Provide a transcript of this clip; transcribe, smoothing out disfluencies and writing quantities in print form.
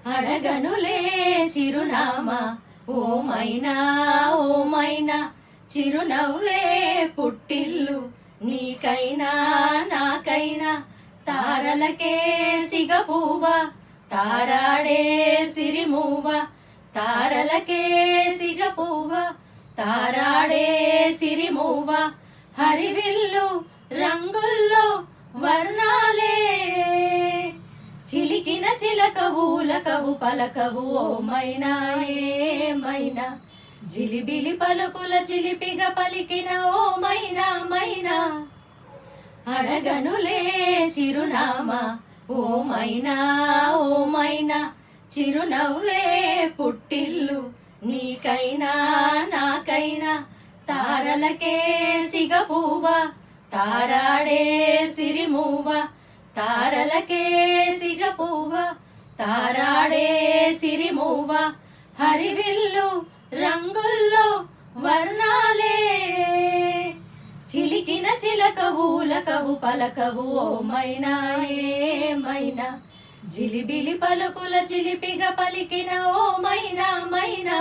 అడగనులే చిరునామా ఓ మైనా ఓ మైనా, చిరునవ్వే పుట్టిల్లు నీకైనా నాకైనా. తారలకే సిగపువ్వ తారాడే సిరిమువ్వ, తారలకే సిగపువ్వ తారాడే సిరిమువ్వ. హరివిల్లు రంగుల్లో వర్ణాలే, చిలికిన చిలకవు లకవు పలకవు ఓ మైనా ఏమైనా. జిలిబిలి పలుకుల చిలిపిగా పలికిన ఓ మైనా మైనా. అడగనులే చిరునామా ఓ మైనా ఓ మైనా, చిరునవ్వే పుట్టిల్లు నీకైనా నాకైనా. తారలకే సిగపువ్వ తారాడే సిరిమువ్వ, తారలకే సిగపువ్వ తారాడే సిరిమువ్వ. హరివిల్లు రంగుల్లో వర్ణాలే, చిలికిన చిలకవు లకవు పలకవు ఓ మైనా ఏమైనా. జిలిబిలి పలుకుల చిలిపిగా పలికిన ఓ మైనా మైనా.